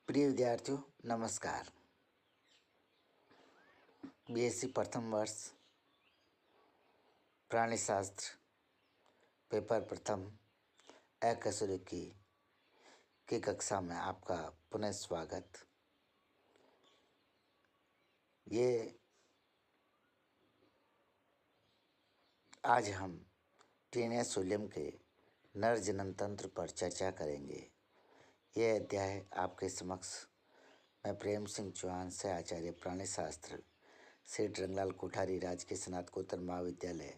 प्रिय विद्यार्थियों, नमस्कार। बीएससी प्रथम वर्ष प्राणी शास्त्र पेपर प्रथम अकसुरी की कक्षा में आपका पुनः स्वागत। ये आज हम टीनिया सोलियम के नर जनन तंत्र पर चर्चा करेंगे। यह अध्याय आपके समक्ष मैं प्रेम सिंह चौहान से आचार्य प्राणी शास्त्र सेठ रंगलाल कोठारी राजकीय स्नातकोत्तर महाविद्यालय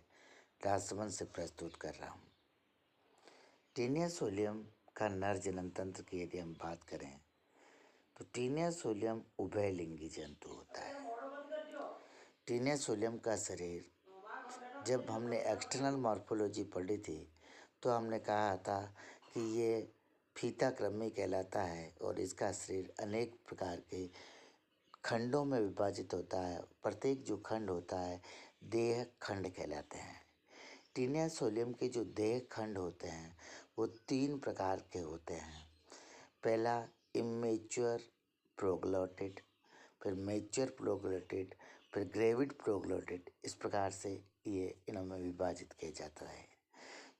राजसमंद से प्रस्तुत कर रहा हूँ। टीनिया सोलियम का नर जनन तंत्र की यदि हम बात करें तो टीनिया सोलियम उभयलिंगी जंतु होता है। टीनिया सोलियम का शरीर, जब हमने एक्सटर्नल मॉर्फोलॉजी पढ़ी थी तो हमने कहा था कि ये फीता क्रमी कहलाता है और इसका शरीर अनेक प्रकार के खंडों में विभाजित होता है। प्रत्येक जो खंड होता है देह खंड कहलाते हैं। टीनिया सोलियम के जो देह खंड होते हैं वो 3 प्रकार के होते हैं। पहला इमेच्योर प्रोग्लोटिड, फिर मैच्योर प्रोग्लोटिड, फिर ग्रेविड प्रोग्लोटिड। इस प्रकार से ये इनमें विभाजित किया जाता है।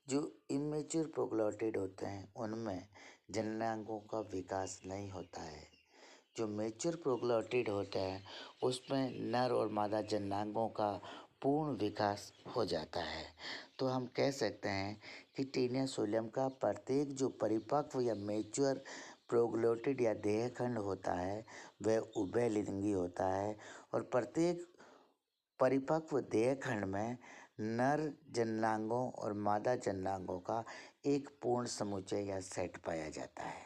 जो इमेच्योर प्रोग्लोटिड होते हैं उनमें जननांगों का विकास नहीं होता है। जो मैच्योर प्रोग्लोटिड होते हैं उसमें नर और मादा जननांगों का पूर्ण विकास हो जाता है। तो हम कह सकते हैं कि टीनिया सोलियम का प्रत्येक जो परिपक्व या मैच्योर प्रोग्लोटिड या देहखंड होता है वह उभयलिंगी होता है और प्रत्येक परिपक्व देहखंड में नर जननांगों और मादा जननांगों का एक पूर्ण समुच्चय या सेट पाया जाता है।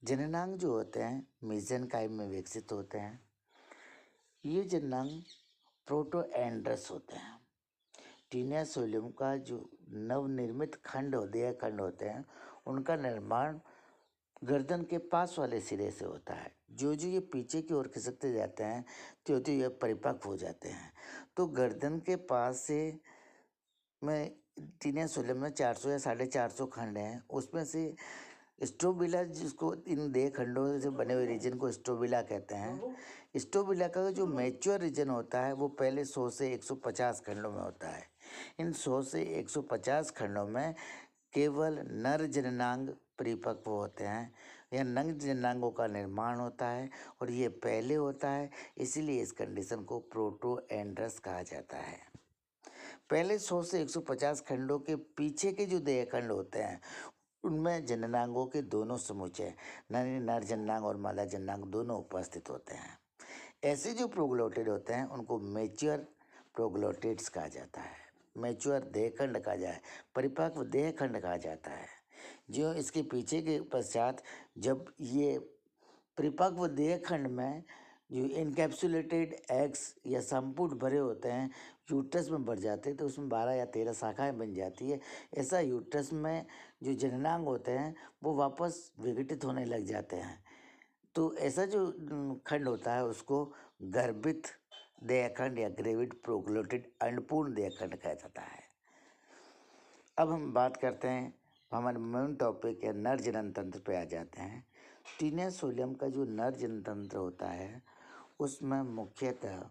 जननांग जो होते हैं मेसेनकाइम में विकसित होते हैं। ये जननांग प्रोटोएंड्रस होते हैं। टीनिया सोलियम का जो नवनिर्मित देह खंड होते हैं उनका निर्माण गर्दन के पास वाले सिरे से होता है। जो ये पीछे की ओर खिसकते जाते हैं तो ये परिपक्व हो जाते हैं। तो गर्दन के पास से में टीनिया सोलियम में 400 या 450 खंड हैं। उसमें से स्ट्रोबिला, जिसको इन देह खंडों से बने हुए रीजन को स्ट्रोबिला कहते हैं। स्ट्रोबिला का जो मैच्योर रीजन होता है वो पहले 100 से 150 खंडों में होता है। इन 100 से 150 खंडों में केवल नर जननांग परिपक्व होते हैं या नर जननांगों का निर्माण होता है और ये पहले होता है, इसीलिए इस कंडीशन को प्रोटोएंड्रस कहा जाता है। पहले 100 से 150 खंडों के पीछे के जो देह खंड होते हैं उनमें जननांगों के दोनों समुच्चय नर जननांग और मादा जननांग दोनों उपस्थित होते हैं। ऐसे जो प्रोग्लोटिड होते हैं उनको मैच्योर प्रोग्लोटिड्स कहा जाता है। मैच्योर देहखंड कहा जाए, परिपक्व देहखंड कहा जाता है। जो इसके पीछे के पश्चात जब ये परिपक्व देहखंड में जो इनकैप्सुलेटेड एग्स या संपुट भरे होते हैं यूट्रस में भर जाते हैं तो उसमें 12 या 13 शाखाएं बन जाती है। ऐसा यूट्रस में जो जननांग होते हैं वो वापस विघटित होने लग जाते हैं। तो ऐसा जो खंड होता है उसको गर्भित देहखंड या ग्रेविड प्रोग्लोटिड अन्नपूर्ण देहखंड कहा जाता है। अब हम बात करते हैं, हमारे मेन टॉपिक या नर जनन तंत्र पे आ जाते हैं। टीनिया सोलियम का जो नर जनन तंत्र होता है उसमें मुख्यतः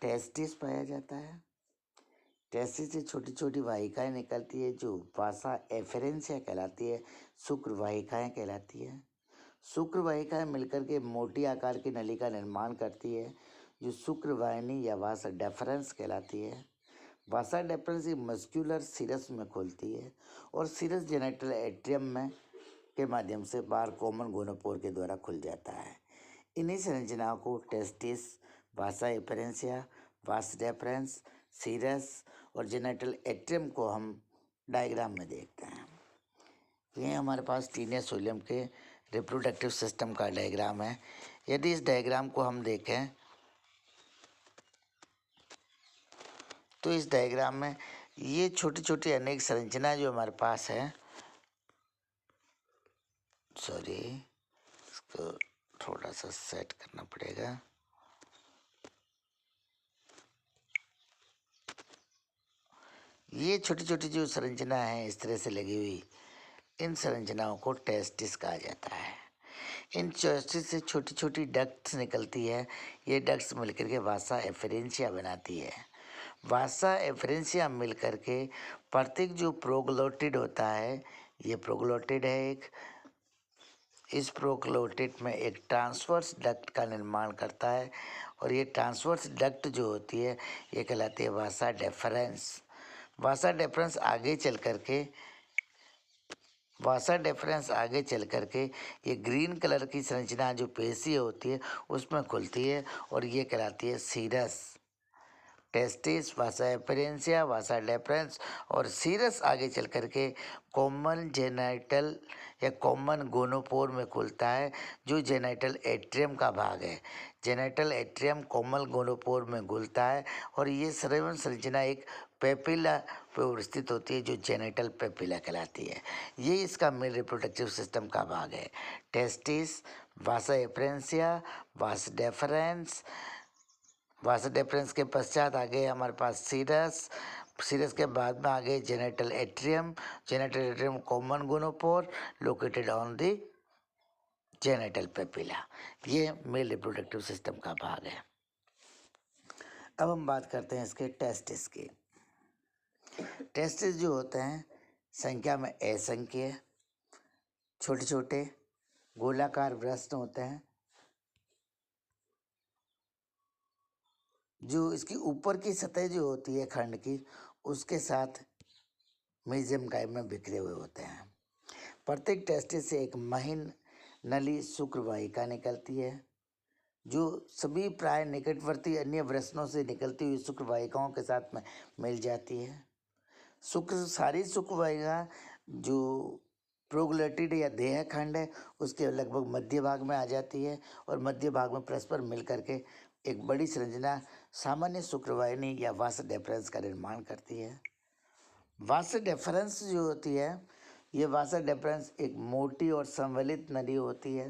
टेस्टिस पाया जाता है। टेस्टिस से छोटी छोटी वाहिकाएं निकलती है जो वासा एफेरेंसिया कहलाती है, शुक्र वाहिकाएं कहलाती है। शुक्र वाहिकाएं मिलकर के मोटी आकार की नली का निर्माण करती है जो शुक्र वाहिनी या वासा डेफरेंस कहलाती है। वासा डेफरेंस मस्क्यूलर सिरस में खुलती है और सिरस जेनेटल एट्रियम में के माध्यम से बाहर कॉमन गोनोपोर के द्वारा खुल जाता है। इन्हीं संरचनाओं को टेस्टिस, वासा एफरेंसिया, वास डेफरेंस, सीरस और जेनेटल एट्रियम को हम डायग्राम में देखते हैं। ये हमारे पास टीनिया सोलियम के रिप्रोडक्टिव सिस्टम का डायग्राम है। यदि इस डायग्राम को हम देखें तो इस डायग्राम में ये छोटी छोटी अनेक संरचना जो हमारे पास है, सॉरी इसको थोड़ा सा सेट करना पड़ेगा। ये छोटी छोटी जो संरचना है इस तरह से लगी हुई, इन संरचनाओं को टेस्टिस कहा जाता है। इन टेस्टिस से छोटी छोटी डक्ट्स निकलती है। ये डक्ट्स मिलकर के वासा एफरेंशिया बनाती है। वासा एफरेंशिया मिलकर के प्रत्येक जो प्रोग्लोटिड होता है, ये प्रोग्लोटिड है एक, इस प्रोग्लोटिड में एक ट्रांसवर्स डक्ट का निर्माण करता है और ये ट्रांसवर्स डक्ट जो होती है ये कहलाती है वासा डेफरेंस। वासा डेफरेंस आगे चल करके ये ग्रीन कलर की संरचना जो पेशी होती है उसमें खुलती है और ये कहलाती है सीरस। टेस्टिस, वासा एफरेंशिया, वासा डेफरेंस और सीरस आगे चल करके कॉमन जेनाइटल या कॉमन गोनोपोर में खुलता है जो जेनाइटल एट्रियम का भाग है। जेनाइटल एट्रियम कॉमन गोनोपोर में घुलता है और ये श्रवण संरचना एक पेपिला पर स्थित होती है जो जेनाइटल पेपिला कहलाती है। ये इसका मेल रिप्रोडक्टिव सिस्टम का भाग है। टेस्टिस, वासा एफरेंशिया, वास डेफरेंस, वासा डेफरेंस के पश्चात आगे हमारे पास सीरस, सीरस के बाद में आगे genital atrium, genital atrium common gonopore located on the genital papilla. ये मेल रिप्रोडक्टिव सिस्टम का भाग है। अब हम बात करते हैं इसके टेस्टिस की। टेस्टिस जो होते हैं संख्या में असंख्य, छोटे छोटे गोलाकार व्रस्त होते हैं जो इसकी ऊपर की सतह जो होती है खंड की उसके साथ मेसेंकाइम में बिखरे हुए होते हैं। प्रत्येक टेस्टिस से एक महीन नली शुक्रवाहिका निकलती है जो सभी प्राय निकटवर्ती अन्य व्रसनों से निकलती हुई शुक्रवाहिकाओं के साथ में मिल जाती है। सारी शुक्रवाहिका जो प्रोग्लोटिड या देह खंड है उसके लगभग मध्य भाग में आ जाती है और मध्य भाग में परस्पर मिल करके एक बड़ी संरचना सामान्य शुक्रवाहिनी या वास डेफरेंस का निर्माण करती है। वास डेफरेंस जो होती है ये वास डेफरेंस एक मोटी और संवलित नली होती है।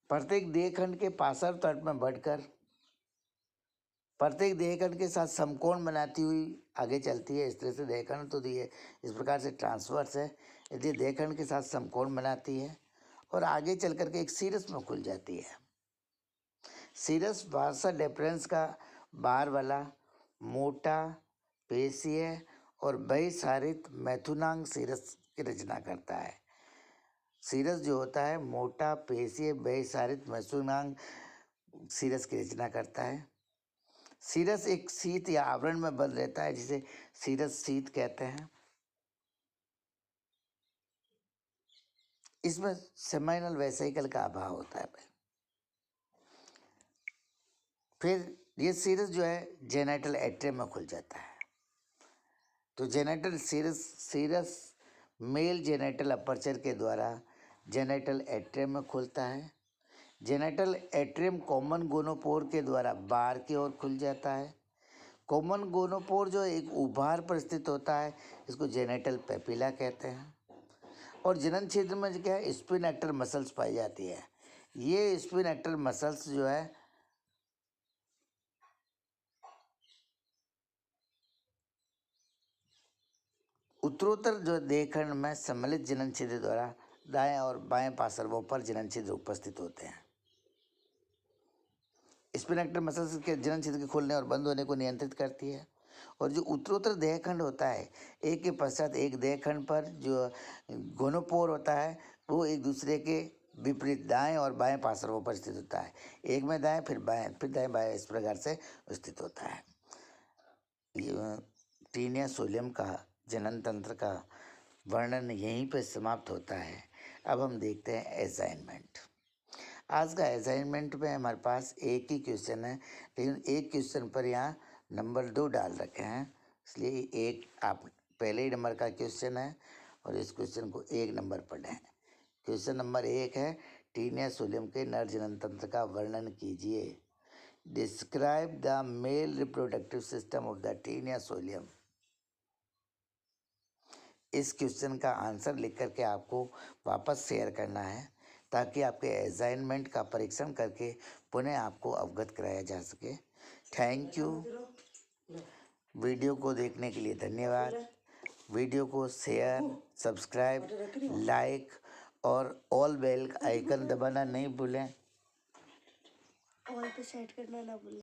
प्रत्येक देहखंड के पार्श्व तट में बढ़कर प्रत्येक देहखंड के साथ समकोण बनाती हुई आगे चलती है। इस तरह से देहखंड तो दिए इस प्रकार से ट्रांसवर्स है, यदि देहखंड के साथ समकोण बनाती है और आगे चल करके एक सीरस में खुल जाती है। सीरस वासा डेफरेंस का बाहर वाला मोटा पेशीय और बहिसारित मैथुनांग सीरस की रचना करता है। सीरस जो होता है मोटा पेशीय बहिसारित मैथुनांग सीरस की रचना करता है। सीरस एक शीत या आवरण में बंद रहता है जिसे सीरस शीत कहते हैं। इसमें सेमाइनल वेसिकल का अभाव होता है। फिर ये सीरस जो है जेनाइटल एट्रियम में खुल जाता है। तो genital cirrus male genital aperture के द्वारा जेनाइटल एट्रियम में खुलता है। जेनाइटल एट्रियम कॉमन गोनोपोर के द्वारा बाहर की ओर खुल जाता है। कॉमन गोनोपोर जो एक उभार पर स्थित होता है इसको जेनाइटल पेपिला कहते हैं। और जनन क्षेत्र में क्या है स्पिन एक्टर मसल्स पाई जाती है। ये स्पिन एक्टर मसल्स जो है उत्तरोत्तर जो देहखंड में सम्मिलित जनन छिद्र द्वारा दाएं और बाएं पार्श्वों पर जनन छिद्र उपस्थित होते हैं। स्पिन एक्टर मसल्स के जनन छिद्र के खोलने और बंद होने को नियंत्रित करती है। और जो उत्तरोत्तर देहखंड होता है एक के पश्चात एक देहखंड पर जो गोनोपोर होता है वो एक दूसरे के विपरीत दाएं और बाएं पार्श्वों पर स्थित होता है। एक में दाएं फिर बाएं फिर दाएं बाएं इस प्रकार से स्थित होता है। टीनिया सोलियम का जनन तंत्र का वर्णन यहीं पर समाप्त होता है। अब हम देखते हैं असाइनमेंट। आज का असाइनमेंट में हमारे पास एक ही क्वेश्चन है लेकिन एक क्वेश्चन पर यहाँ नंबर 2 डाल रखे हैं, इसलिए एक आप पहले ही नंबर का क्वेश्चन है और इस क्वेश्चन को 1 नंबर पर लें। क्वेश्चन नंबर 1 है टीनिया सोलियम के नर जनन तंत्र का वर्णन कीजिए। Describe the male reproductive system of the Taenia solium. इस क्वेश्चन का आंसर लिख करके आपको वापस शेयर करना है ताकि आपके असाइनमेंट का परीक्षण करके पुनः आपको अवगत कराया जा सके। Thank you. वीडियो को देखने के लिए धन्यवाद। वीडियो को शेयर, सब्सक्राइब, लाइक और ऑल बेल आइकन दबाना नहीं भूलें। ऑल पे सेट करना ना भूलें।